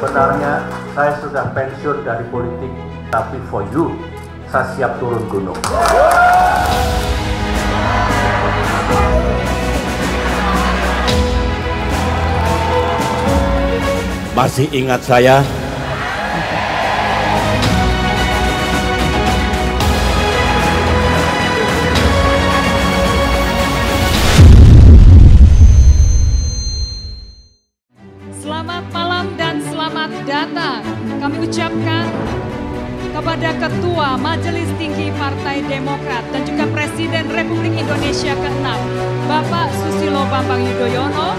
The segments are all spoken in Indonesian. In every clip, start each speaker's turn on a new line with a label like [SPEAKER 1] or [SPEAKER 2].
[SPEAKER 1] Sebenarnya saya sudah pensiun dari politik, tapi for you, saya siap turun gunung.
[SPEAKER 2] Masih ingat saya?
[SPEAKER 3] Selamat malam dan selamat datang kami ucapkan kepada Ketua Majelis Tinggi Partai Demokrat dan juga Presiden Republik Indonesia ke-6, Bapak Susilo Bambang Yudhoyono,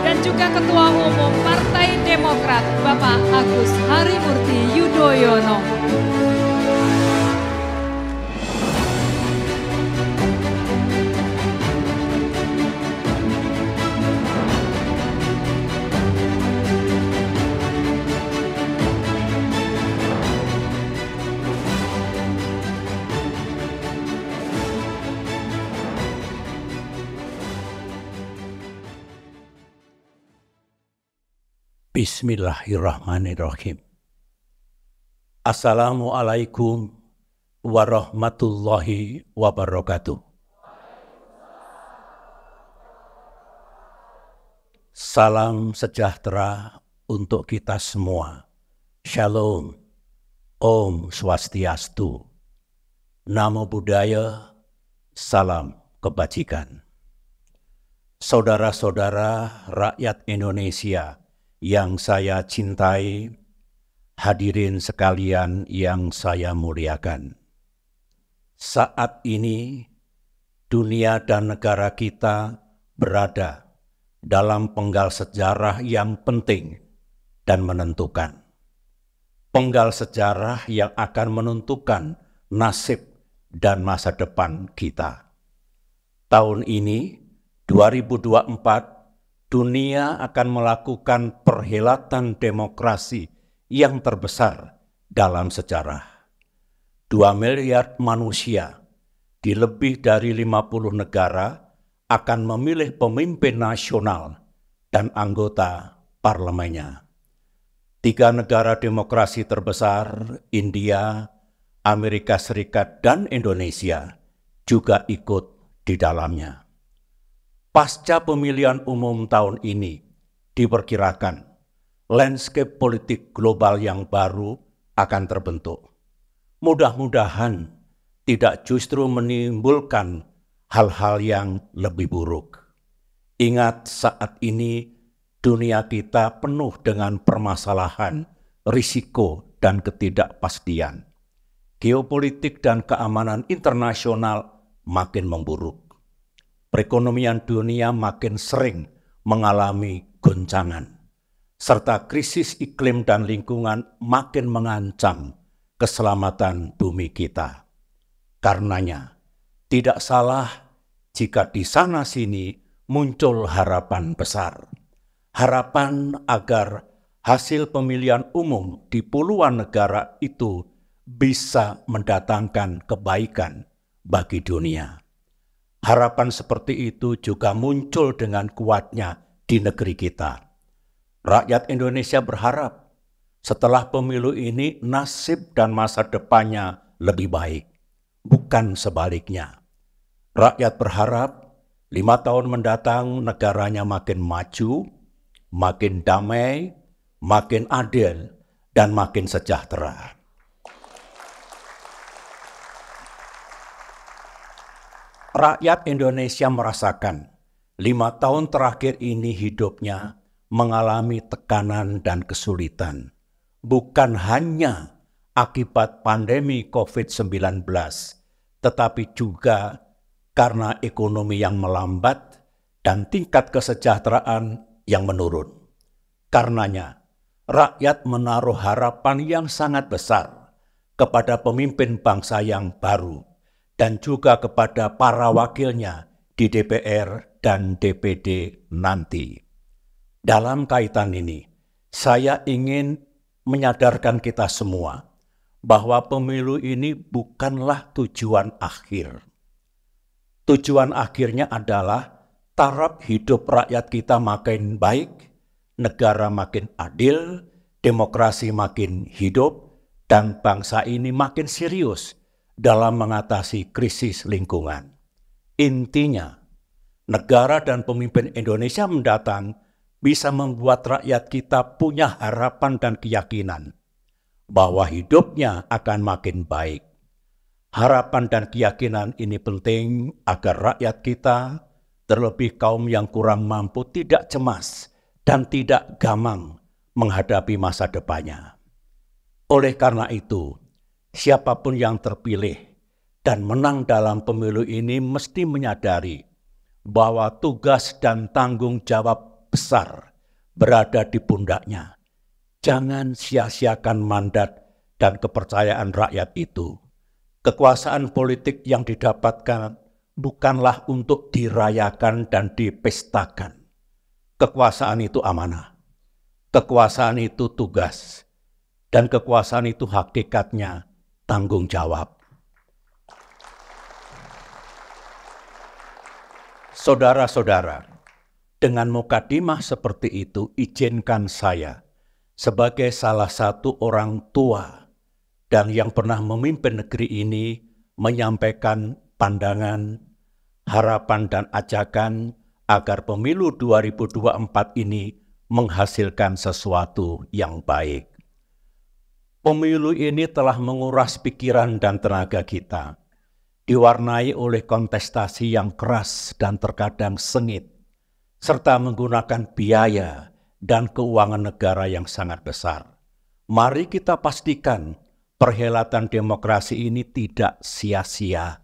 [SPEAKER 3] dan juga Ketua Umum Partai Demokrat, Bapak Agus Harimurti Yudhoyono.
[SPEAKER 2] Bismillahirrahmanirrahim. Assalamualaikum warahmatullahi wabarakatuh. Salam sejahtera untuk kita semua. Shalom, Om Swastiastu, Namo Buddhaya, salam kebajikan. Saudara-saudara rakyat Indonesia yang saya cintai, hadirin sekalian yang saya muliakan. Saat ini, dunia dan negara kita berada dalam penggal sejarah yang penting dan menentukan. Penggal sejarah yang akan menentukan nasib dan masa depan kita. Tahun ini, 2024, dunia akan melakukan perhelatan demokrasi yang terbesar dalam sejarah. 2 miliar manusia di lebih dari 50 negara akan memilih pemimpin nasional dan anggota parlemennya. 3 negara demokrasi terbesar, India, Amerika Serikat, dan Indonesia, juga ikut di dalamnya. Pasca pemilihan umum tahun ini, diperkirakan landscape politik global yang baru akan terbentuk. Mudah-mudahan tidak justru menimbulkan hal-hal yang lebih buruk. Ingat, saat ini dunia kita penuh dengan permasalahan, risiko, dan ketidakpastian. Geopolitik dan keamanan internasional makin memburuk. Perekonomian dunia makin sering mengalami goncangan, serta krisis iklim dan lingkungan makin mengancam keselamatan bumi kita. Karenanya, tidak salah jika di sana-sini muncul harapan besar. Harapan agar hasil pemilihan umum di puluhan negara itu bisa mendatangkan kebaikan bagi dunia. Harapan seperti itu juga muncul dengan kuatnya di negeri kita. Rakyat Indonesia berharap setelah pemilu ini nasib dan masa depannya lebih baik, bukan sebaliknya. Rakyat berharap 5 tahun mendatang negaranya makin maju, makin damai, makin adil, dan makin sejahtera. Rakyat Indonesia merasakan 5 tahun terakhir ini hidupnya mengalami tekanan dan kesulitan. Bukan hanya akibat pandemi COVID-19, tetapi juga karena ekonomi yang melambat dan tingkat kesejahteraan yang menurun. Karenanya, rakyat menaruh harapan yang sangat besar kepada pemimpin bangsa yang baru, dan juga kepada para wakilnya di DPR dan DPD nanti. Dalam kaitan ini, saya ingin menyadarkan kita semua bahwa pemilu ini bukanlah tujuan akhir. Tujuan akhirnya adalah taraf hidup rakyat kita makin baik, negara makin adil, demokrasi makin hidup, dan bangsa ini makin serius dalam mengatasi krisis lingkungan. Intinya, negara dan pemimpin Indonesia mendatang bisa membuat rakyat kita punya harapan dan keyakinan bahwa hidupnya akan makin baik. Harapan dan keyakinan ini penting agar rakyat kita, terlebih kaum yang kurang mampu, tidak cemas dan tidak gamang menghadapi masa depannya. Oleh karena itu, siapapun yang terpilih dan menang dalam pemilu ini mesti menyadari bahwa tugas dan tanggung jawab besar berada di pundaknya. Jangan sia-siakan mandat dan kepercayaan rakyat itu. Kekuasaan politik yang didapatkan bukanlah untuk dirayakan dan dipestakan. Kekuasaan itu amanah. Kekuasaan itu tugas. Dan kekuasaan itu hakikatnya tanggung jawab. Saudara-saudara, dengan mukadimah seperti itu, izinkan saya sebagai salah satu orang tua dan yang pernah memimpin negeri ini menyampaikan pandangan, harapan dan ajakan agar pemilu 2024 ini menghasilkan sesuatu yang baik. Pemilu ini telah menguras pikiran dan tenaga kita, diwarnai oleh kontestasi yang keras dan terkadang sengit, serta menggunakan biaya dan keuangan negara yang sangat besar. Mari kita pastikan perhelatan demokrasi ini tidak sia-sia.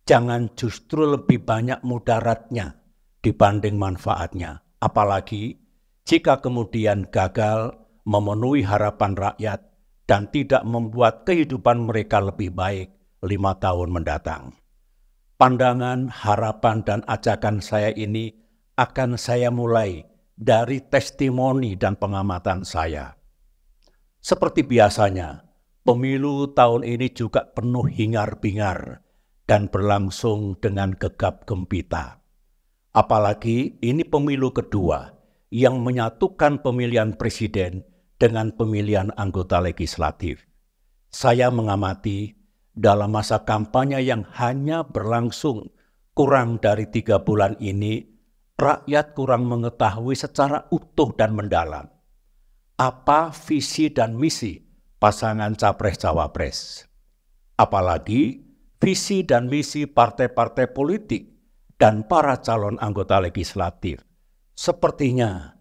[SPEAKER 2] Jangan justru lebih banyak mudaratnya dibanding manfaatnya. Apalagi jika kemudian gagal memenuhi harapan rakyat dan tidak membuat kehidupan mereka lebih baik 5 tahun mendatang. Pandangan, harapan, dan ajakan saya ini akan saya mulai dari testimoni dan pengamatan saya. Seperti biasanya, pemilu tahun ini juga penuh hingar-bingar dan berlangsung dengan gegap gempita. Apalagi ini pemilu kedua yang menyatukan pemilihan presiden dengan pemilihan anggota legislatif. Saya mengamati dalam masa kampanye yang hanya berlangsung kurang dari 3 bulan ini, rakyat kurang mengetahui secara utuh dan mendalam apa visi dan misi pasangan capres-cawapres. Apalagi visi dan misi partai-partai politik dan para calon anggota legislatif. Sepertinya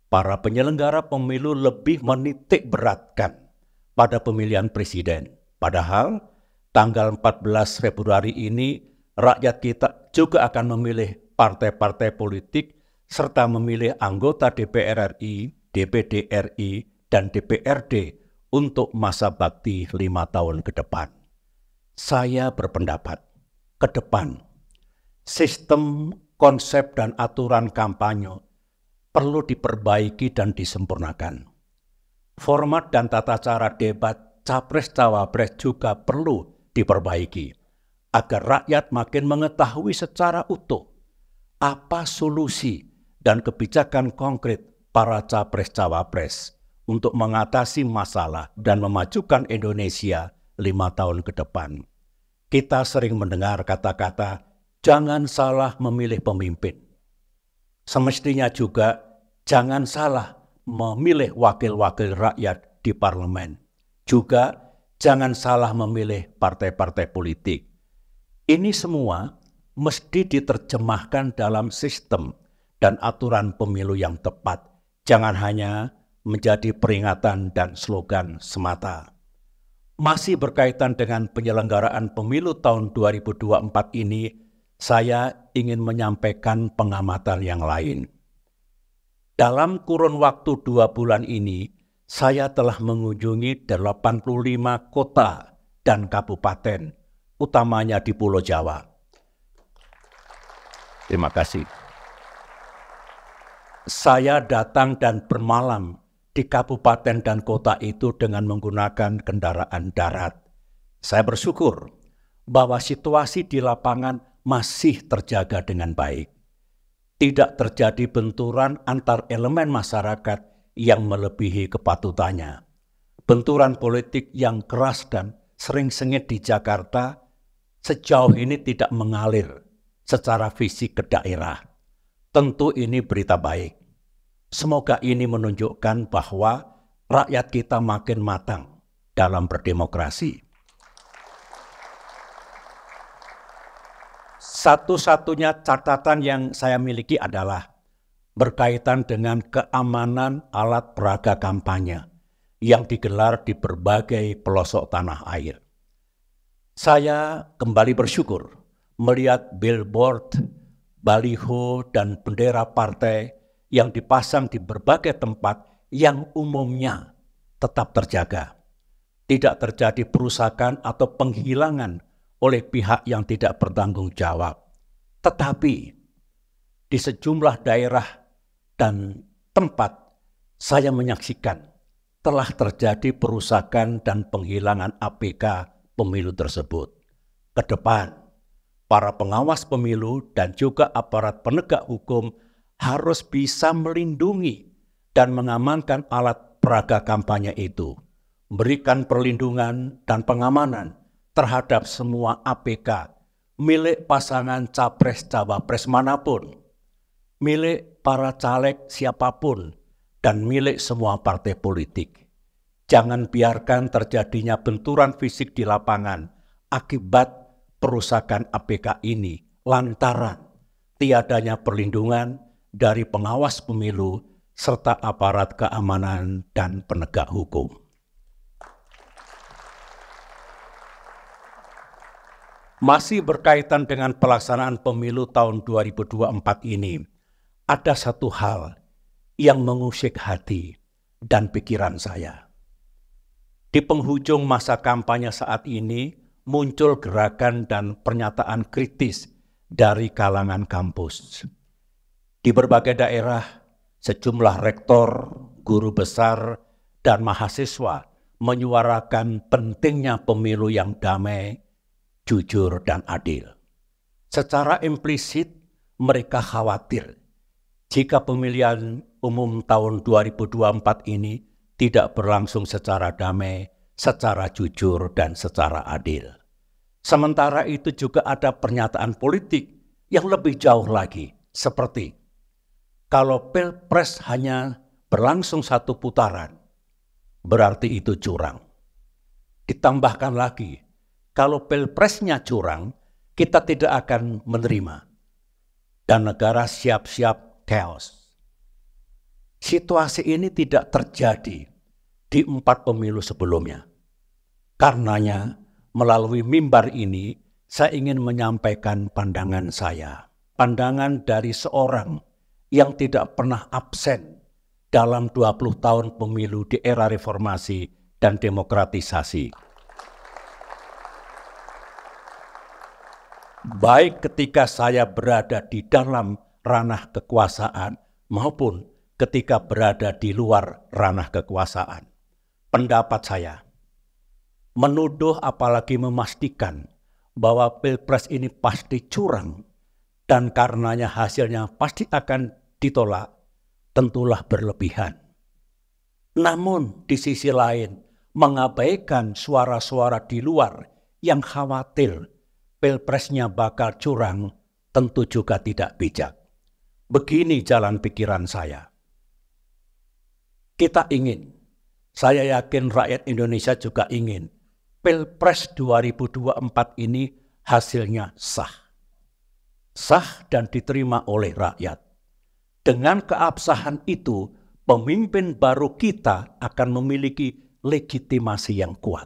[SPEAKER 2] para penyelenggara pemilu lebih menitik beratkan pada pemilihan presiden. Padahal tanggal 14 Februari ini rakyat kita juga akan memilih partai-partai politik serta memilih anggota DPR RI, DPD RI, dan DPRD untuk masa bakti 5 tahun ke depan. Saya berpendapat, ke depan, sistem, konsep, dan aturan kampanye perlu diperbaiki dan disempurnakan. Format dan tata cara debat capres-cawapres juga perlu diperbaiki agar rakyat makin mengetahui secara utuh apa solusi dan kebijakan konkret para capres-cawapres untuk mengatasi masalah dan memajukan Indonesia 5 tahun ke depan. Kita sering mendengar kata-kata, jangan salah memilih pemimpin. Semestinya juga jangan salah memilih wakil-wakil rakyat di parlemen. Juga jangan salah memilih partai-partai politik. Ini semua mesti diterjemahkan dalam sistem dan aturan pemilu yang tepat. Jangan hanya menjadi peringatan dan slogan semata. Masih berkaitan dengan penyelenggaraan pemilu tahun 2024 ini, saya ingin menyampaikan pengamatan yang lain. Dalam kurun waktu 2 bulan ini, saya telah mengunjungi 85 kota dan kabupaten, utamanya di Pulau Jawa. Terima kasih. Saya datang dan bermalam di kabupaten dan kota itu dengan menggunakan kendaraan darat. Saya bersyukur bahwa situasi di lapangan masih terjaga dengan baik. Tidak terjadi benturan antar elemen masyarakat yang melebihi kepatutannya. Benturan politik yang keras dan sering sengit di Jakarta sejauh ini tidak mengalir secara fisik ke daerah. Tentu ini berita baik. Semoga ini menunjukkan bahwa rakyat kita makin matang dalam berdemokrasi. Satu-satunya catatan yang saya miliki adalah berkaitan dengan keamanan alat peraga kampanye yang digelar di berbagai pelosok tanah air. Saya kembali bersyukur melihat billboard, baliho, dan bendera partai yang dipasang di berbagai tempat yang umumnya tetap terjaga. Tidak terjadi perusakan atau penghilangan oleh pihak yang tidak bertanggung jawab. Tetapi di sejumlah daerah dan tempat saya menyaksikan telah terjadi perusakan dan penghilangan APK pemilu tersebut. Ke depan, para pengawas pemilu dan juga aparat penegak hukum harus bisa melindungi dan mengamankan alat peraga kampanye itu, memberikan perlindungan dan pengamanan terhadap semua APK milik pasangan capres-cawapres manapun, milik para caleg siapapun, dan milik semua partai politik. Jangan biarkan terjadinya benturan fisik di lapangan akibat perusakan APK ini lantaran tiadanya perlindungan dari pengawas pemilu serta aparat keamanan dan penegak hukum. Masih berkaitan dengan pelaksanaan pemilu tahun 2024 ini, ada satu hal yang mengusik hati dan pikiran saya. Di penghujung masa kampanye saat ini, muncul gerakan dan pernyataan kritis dari kalangan kampus. Di berbagai daerah, sejumlah rektor, guru besar, dan mahasiswa menyuarakan pentingnya pemilu yang damai, jujur, dan adil. Secara implisit, mereka khawatir jika pemilihan umum tahun 2024 ini tidak berlangsung secara damai, secara jujur, dan secara adil. Sementara itu juga ada pernyataan politik yang lebih jauh lagi, seperti kalau pilpres hanya berlangsung satu putaran, berarti itu curang. Ditambahkan lagi, kalau pilpresnya curang, kita tidak akan menerima. Dan negara siap-siap chaos. Situasi ini tidak terjadi di 4 pemilu sebelumnya. Karenanya, melalui mimbar ini, saya ingin menyampaikan pandangan saya. Pandangan dari seorang yang tidak pernah absen dalam 20 tahun pemilu di era reformasi dan demokratisasi. Baik ketika saya berada di dalam ranah kekuasaan maupun ketika berada di luar ranah kekuasaan. Pendapat saya, menuduh apalagi memastikan bahwa pilpres ini pasti curang dan karenanya hasilnya pasti akan ditolak, tentulah berlebihan. Namun di sisi lain, mengabaikan suara-suara di luar yang khawatir pilpresnya bakal curang tentu juga tidak bijak. Begini jalan pikiran saya. Kita ingin, saya yakin rakyat Indonesia juga ingin, Pilpres 2024 ini hasilnya sah. Sah dan diterima oleh rakyat. Dengan keabsahan itu, pemimpin baru kita akan memiliki legitimasi yang kuat.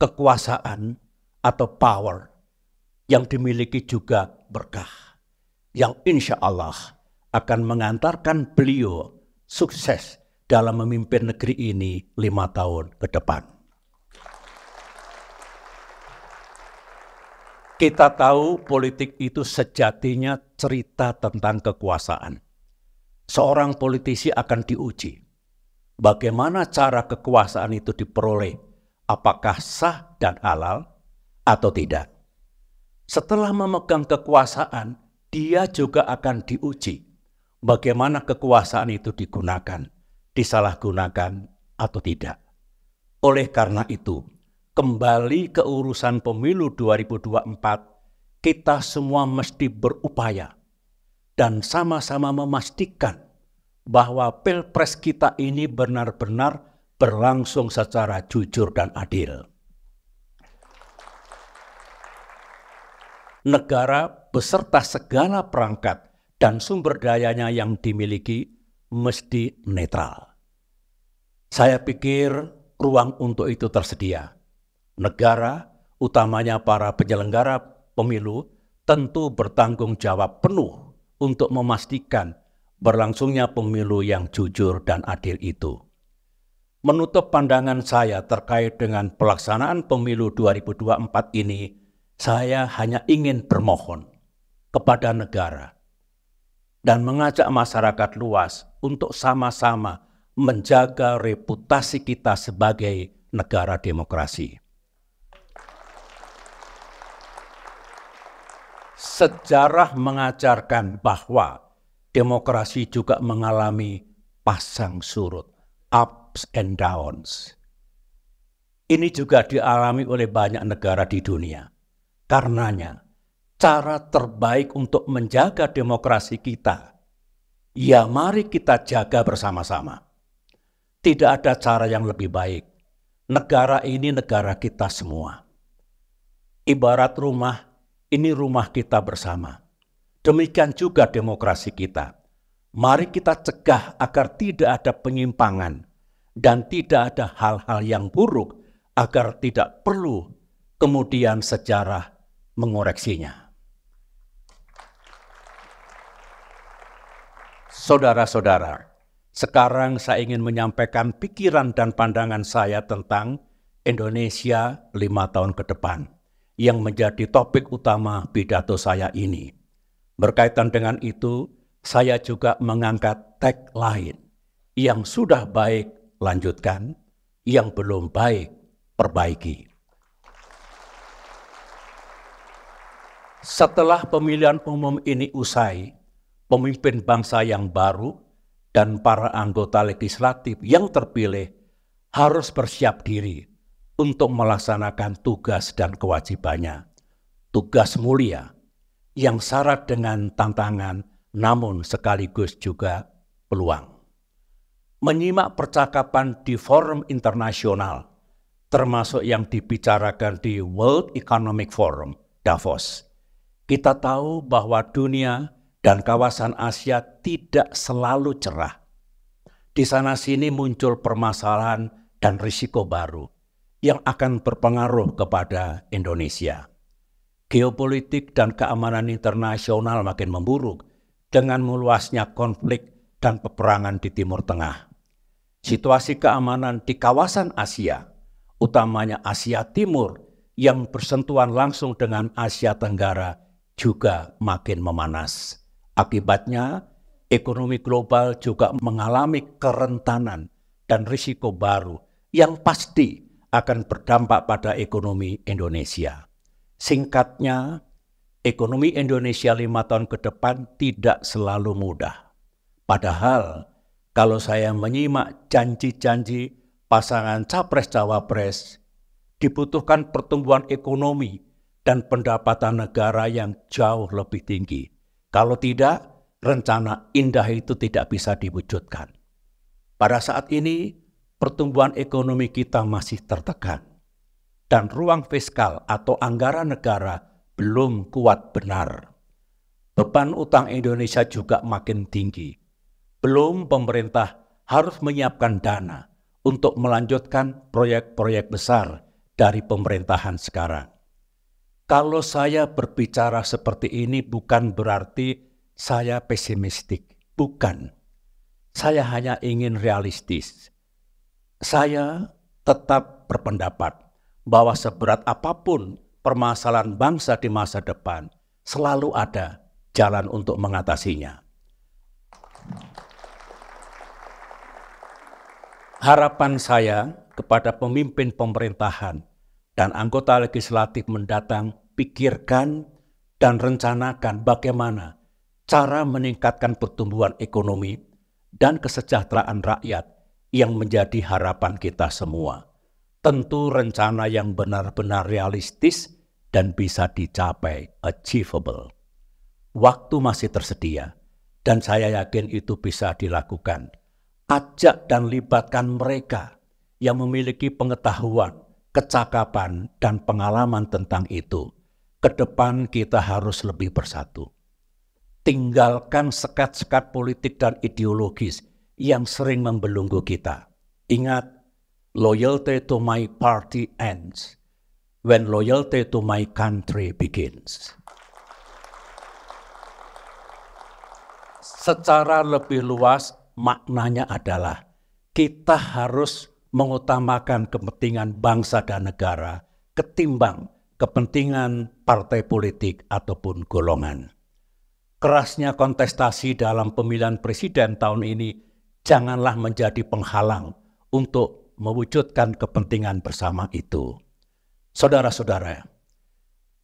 [SPEAKER 2] Kekuasaan atau power yang dimiliki juga berkah, yang insya Allah akan mengantarkan beliau sukses dalam memimpin negeri ini 5 tahun ke depan. Kita tahu politik itu sejatinya cerita tentang kekuasaan. Seorang politisi akan diuji. Bagaimana cara kekuasaan itu diperoleh? Apakah sah dan halal atau tidak? Setelah memegang kekuasaan, dia juga akan diuji. Bagaimana kekuasaan itu digunakan? disalahgunakan atau tidak. Oleh karena itu, kembali ke urusan pemilu 2024, kita semua mesti berupaya dan sama-sama memastikan bahwa pilpres kita ini benar-benar berlangsung secara jujur dan adil. Negara beserta segala perangkat dan sumber dayanya yang dimiliki mesti netral. Saya pikir ruang untuk itu tersedia. Negara, utamanya para penyelenggara pemilu, tentu bertanggung jawab penuh untuk memastikan berlangsungnya pemilu yang jujur dan adil itu. Menutup pandangan saya terkait dengan pelaksanaan pemilu 2024 ini, saya hanya ingin bermohon kepada negara dan mengajak masyarakat luas untuk sama-sama menjaga reputasi kita sebagai negara demokrasi. Sejarah mengajarkan bahwa demokrasi juga mengalami pasang surut, ups and downs. Ini juga dialami oleh banyak negara di dunia. Karenanya, cara terbaik untuk menjaga demokrasi kita, ya mari kita jaga bersama-sama. Tidak ada cara yang lebih baik. Negara ini negara kita semua. Ibarat rumah, ini rumah kita bersama. Demikian juga demokrasi kita. Mari kita cegah agar tidak ada penyimpangan dan tidak ada hal-hal yang buruk agar tidak perlu kemudian sejarah mengoreksinya. Saudara-saudara, sekarang saya ingin menyampaikan pikiran dan pandangan saya tentang Indonesia 5 tahun ke depan yang menjadi topik utama pidato saya ini. Berkaitan dengan itu, saya juga mengangkat tagline, yang sudah baik lanjutkan, yang belum baik perbaiki. Setelah pemilihan umum ini usai, pemimpin bangsa yang baru dan para anggota legislatif yang terpilih harus bersiap diri untuk melaksanakan tugas dan kewajibannya. Tugas mulia yang syarat dengan tantangan namun sekaligus juga peluang. Menyimak percakapan di forum internasional, termasuk yang dibicarakan di World Economic Forum, Davos, kita tahu bahwa dunia dan kawasan Asia tidak selalu cerah. Di sana-sini muncul permasalahan dan risiko baru yang akan berpengaruh kepada Indonesia. Geopolitik dan keamanan internasional makin memburuk dengan meluasnya konflik dan peperangan di Timur Tengah. Situasi keamanan di kawasan Asia, utamanya Asia Timur yang bersentuhan langsung dengan Asia Tenggara, juga makin memanas. Akibatnya, ekonomi global juga mengalami kerentanan dan risiko baru yang pasti akan berdampak pada ekonomi Indonesia. Singkatnya, ekonomi Indonesia 5 tahun ke depan tidak selalu mudah. Padahal, kalau saya menyimak janji-janji pasangan Capres-Cawapres, dibutuhkan pertumbuhan ekonomi dan pendapatan negara yang jauh lebih tinggi. Kalau tidak, rencana indah itu tidak bisa diwujudkan. Pada saat ini, pertumbuhan ekonomi kita masih tertekan. Dan ruang fiskal atau anggaran negara belum kuat benar. Beban utang Indonesia juga makin tinggi. Belum pemerintah harus menyiapkan dana untuk melanjutkan proyek-proyek besar dari pemerintahan sekarang. Kalau saya berbicara seperti ini bukan berarti saya pesimistik. Bukan. Saya hanya ingin realistis. Saya tetap berpendapat bahwa seberat apapun permasalahan bangsa di masa depan, selalu ada jalan untuk mengatasinya. Harapan saya kepada pemimpin pemerintahan dan anggota legislatif mendatang, pikirkan dan rencanakan bagaimana cara meningkatkan pertumbuhan ekonomi dan kesejahteraan rakyat yang menjadi harapan kita semua. Tentu rencana yang benar-benar realistis dan bisa dicapai, achievable. Waktu masih tersedia, dan saya yakin itu bisa dilakukan. Ajak dan libatkan mereka yang memiliki pengetahuan, kecakapan, dan pengalaman tentang itu. Ke depan kita harus lebih bersatu. Tinggalkan sekat-sekat politik dan ideologis yang sering membelenggu kita. Ingat, loyalty to my party ends when loyalty to my country begins. Secara lebih luas, maknanya adalah kita harus mengutamakan kepentingan bangsa dan negara ketimbang kepentingan partai politik ataupun golongan. Kerasnya kontestasi dalam pemilihan presiden tahun ini janganlah menjadi penghalang untuk mewujudkan kepentingan bersama itu. Saudara-saudara,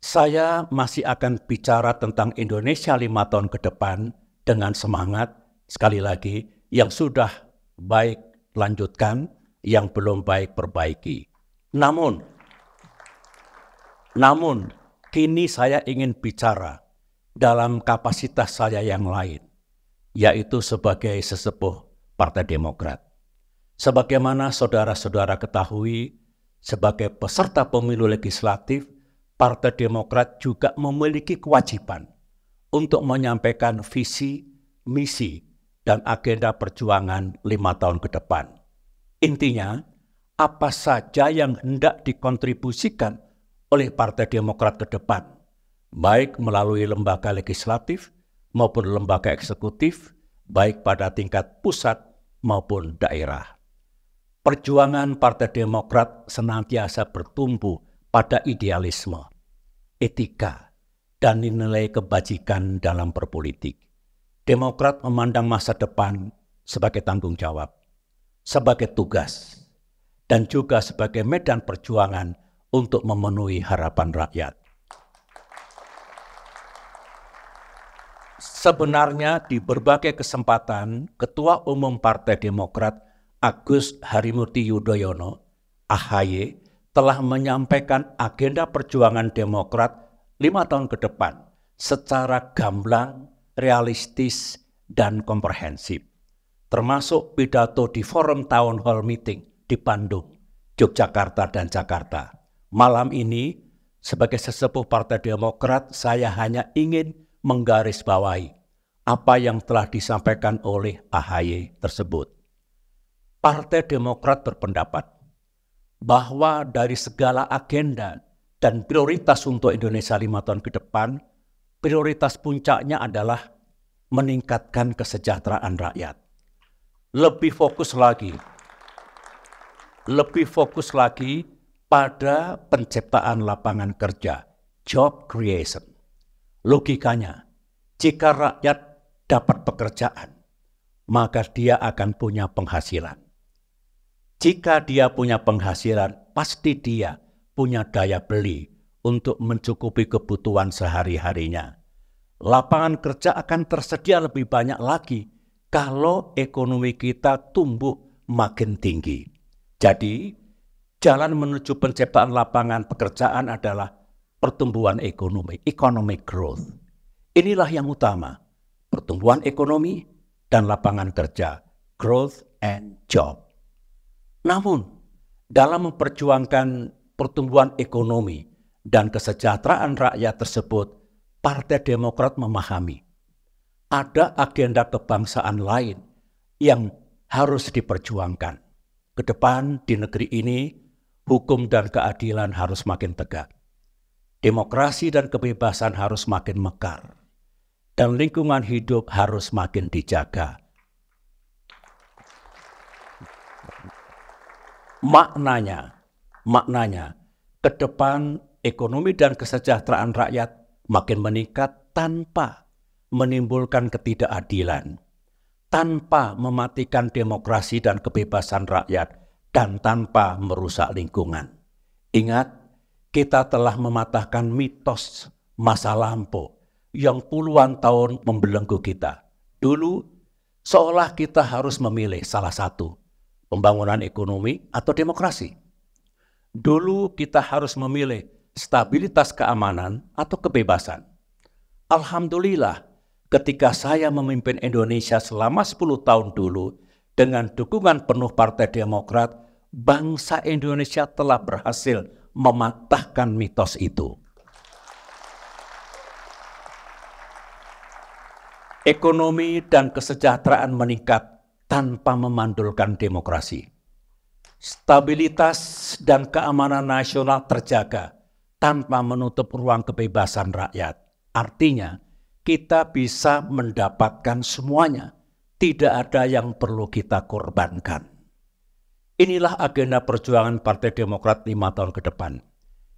[SPEAKER 2] saya masih akan bicara tentang Indonesia 5 tahun ke depan dengan semangat, sekali lagi, yang sudah baik lanjutkan, yang belum baik perbaiki. Namun, kini saya ingin bicara dalam kapasitas saya yang lain, yaitu sebagai sesepuh Partai Demokrat. Sebagaimana saudara-saudara ketahui, sebagai peserta pemilu legislatif, Partai Demokrat juga memiliki kewajiban untuk menyampaikan visi, misi, dan agenda perjuangan 5 tahun ke depan. Intinya, apa saja yang hendak dikontribusikan oleh Partai Demokrat ke depan, baik melalui lembaga legislatif maupun lembaga eksekutif, baik pada tingkat pusat maupun daerah. Perjuangan Partai Demokrat senantiasa bertumbuh pada idealisme, etika, dan nilai kebajikan dalam berpolitik. Demokrat memandang masa depan sebagai tanggung jawab, sebagai tugas, dan juga sebagai medan perjuangan untuk memenuhi harapan rakyat. Sebenarnya di berbagai kesempatan, Ketua Umum Partai Demokrat Agus Harimurti Yudhoyono, AHY, telah menyampaikan agenda perjuangan Demokrat 5 tahun ke depan secara gamblang, realistis, dan komprehensif, termasuk pidato di forum Town Hall Meeting di Bandung, Yogyakarta, dan Jakarta. Malam ini, sebagai sesepuh Partai Demokrat, saya hanya ingin menggarisbawahi apa yang telah disampaikan oleh AHY tersebut. Partai Demokrat berpendapat bahwa dari segala agenda dan prioritas untuk Indonesia 5 tahun ke depan, prioritas puncaknya adalah meningkatkan kesejahteraan rakyat. Lebih fokus lagi pada penciptaan lapangan kerja, job creation. Logikanya, jika rakyat dapat pekerjaan, maka dia akan punya penghasilan. Jika dia punya penghasilan, pasti dia punya daya beli untuk mencukupi kebutuhan sehari-harinya. Lapangan kerja akan tersedia lebih banyak lagi kalau ekonomi kita tumbuh makin tinggi. Jadi, jalan menuju penciptaan lapangan pekerjaan adalah pertumbuhan ekonomi, economic growth. Inilah yang utama, pertumbuhan ekonomi dan lapangan kerja, growth and job. Namun, dalam memperjuangkan pertumbuhan ekonomi dan kesejahteraan rakyat tersebut, Partai Demokrat memahami ada agenda kebangsaan lain yang harus diperjuangkan. Ke depan di negeri ini, hukum dan keadilan harus makin tegak. Demokrasi dan kebebasan harus makin mekar. Dan lingkungan hidup harus makin dijaga. Maknanya, ke depan ekonomi dan kesejahteraan rakyat makin meningkat tanpa menimbulkan ketidakadilan, tanpa mematikan demokrasi dan kebebasan rakyat, dan tanpa merusak lingkungan. Ingat, kita telah mematahkan mitos masa lampau yang puluhan tahun membelenggu kita. Dulu, seolah kita harus memilih salah satu, pembangunan ekonomi atau demokrasi. Dulu kita harus memilih stabilitas keamanan atau kebebasan. Alhamdulillah, ketika saya memimpin Indonesia selama 10 tahun dulu, dengan dukungan penuh Partai Demokrat, bangsa Indonesia telah berhasil mematahkan mitos itu. Ekonomi dan kesejahteraan meningkat tanpa memandulkan demokrasi. Stabilitas dan keamanan nasional terjaga tanpa menutup ruang kebebasan rakyat. Artinya, kita bisa mendapatkan semuanya. Tidak ada yang perlu kita korbankan. Inilah agenda perjuangan Partai Demokrat 5 tahun ke depan.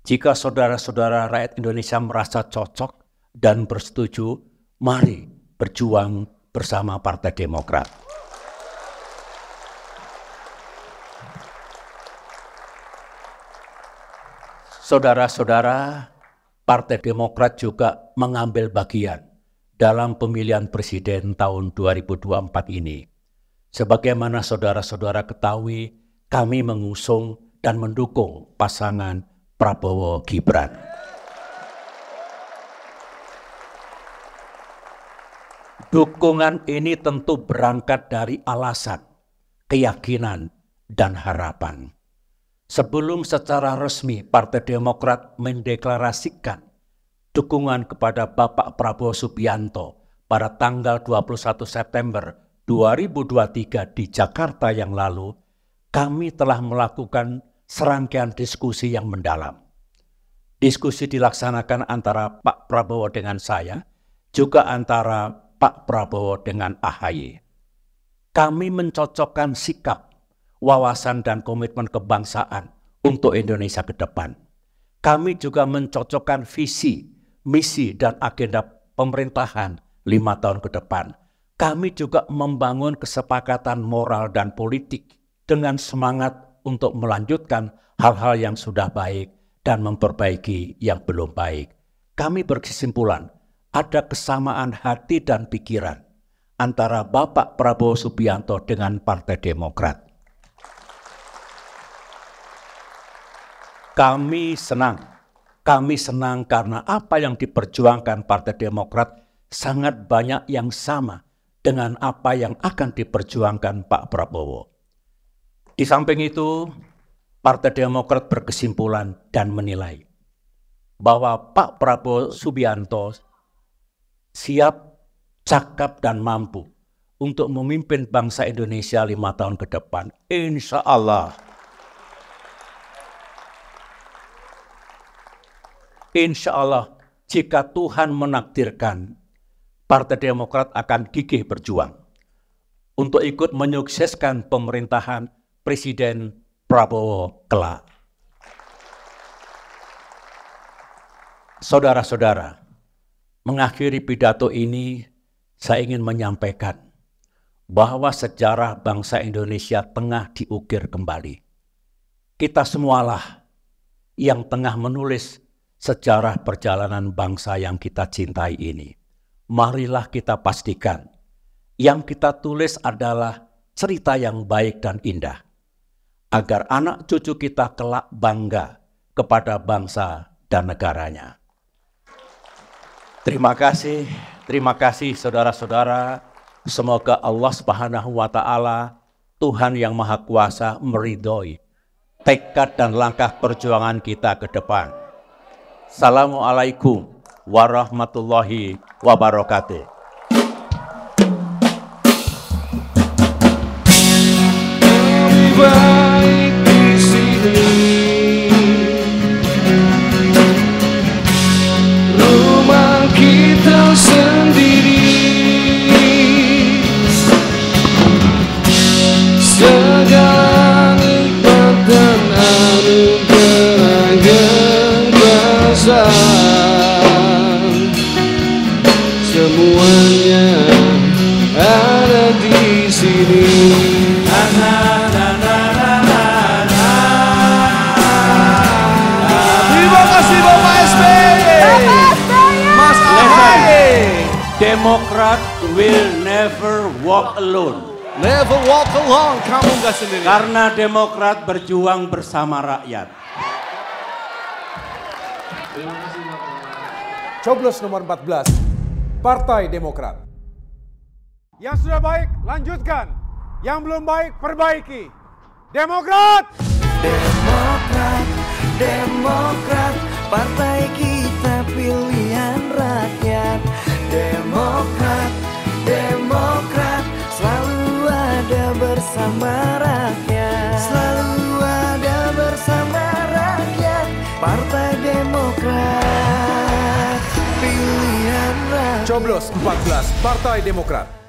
[SPEAKER 2] Jika saudara-saudara rakyat Indonesia merasa cocok dan bersetuju, mari berjuang bersama Partai Demokrat. Saudara-saudara, Partai Demokrat juga mengambil bagian dalam pemilihan presiden tahun 2024 ini. Sebagaimana saudara-saudara ketahui, kami mengusung dan mendukung pasangan Prabowo Gibran. Dukungan ini tentu berangkat dari alasan, keyakinan, dan harapan. Sebelum secara resmi Partai Demokrat mendeklarasikan dukungan kepada Bapak Prabowo Subianto pada tanggal 21 September 2023 di Jakarta yang lalu, kami telah melakukan serangkaian diskusi yang mendalam. Diskusi dilaksanakan antara Pak Prabowo dengan saya, juga antara Pak Prabowo dengan AHY. Kami mencocokkan sikap, wawasan dan komitmen kebangsaan untuk Indonesia ke depan. Kami juga mencocokkan visi, misi dan agenda pemerintahan 5 tahun ke depan. Kami juga membangun kesepakatan moral dan politik dengan semangat untuk melanjutkan hal-hal yang sudah baik dan memperbaiki yang belum baik. Kami berkesimpulan ada kesamaan hati dan pikiran antara Bapak Prabowo Subianto dengan Partai Demokrat. Kami senang karena apa yang diperjuangkan Partai Demokrat sangat banyak yang sama dengan apa yang akan diperjuangkan Pak Prabowo. Di samping itu, Partai Demokrat berkesimpulan dan menilai bahwa Pak Prabowo Subianto siap, cakap, dan mampu untuk memimpin bangsa Indonesia 5 tahun ke depan. Insya Allah. Insya Allah, jika Tuhan menakdirkan, Partai Demokrat akan gigih berjuang untuk ikut menyukseskan pemerintahan Presiden Prabowo kelak. Saudara-saudara, mengakhiri pidato ini, saya ingin menyampaikan bahwa sejarah bangsa Indonesia tengah diukir kembali. Kita semualah yang tengah menulis sejarah perjalanan bangsa yang kita cintai ini. Marilah kita pastikan yang kita tulis adalah cerita yang baik dan indah, agar anak cucu kita kelak bangga kepada bangsa dan negaranya. Terima kasih saudara-saudara. Semoga Allah Subhanahu wa Ta'ala, Tuhan yang Maha Kuasa, meridhoi tekad dan langkah perjuangan kita ke depan. Assalamualaikum warahmatullahi wabarakatuh.
[SPEAKER 4] Lebih baik di sini, rumah kita sendiri, segala nikmat dan anugerah yang semuanya ada di sini. Terima kasih Bapak SBY. Mas AHY.
[SPEAKER 2] Demokrat will never walk alone.
[SPEAKER 4] Never walk alone, kamu gak sendiri.
[SPEAKER 2] Karena Demokrat berjuang bersama rakyat.
[SPEAKER 5] Coblos nomor 14, Partai Demokrat.
[SPEAKER 6] Yang sudah baik, lanjutkan. Yang belum baik, perbaiki. Demokrat!
[SPEAKER 7] Demokrat, Demokrat, partai kita pilihan rakyat. Demokrat, Demokrat, selalu ada bersama rakyat. Selalu ada bersama rakyat. Partai Demokrat, pilihan rakyat.
[SPEAKER 5] Coblos 14, Partai Demokrat.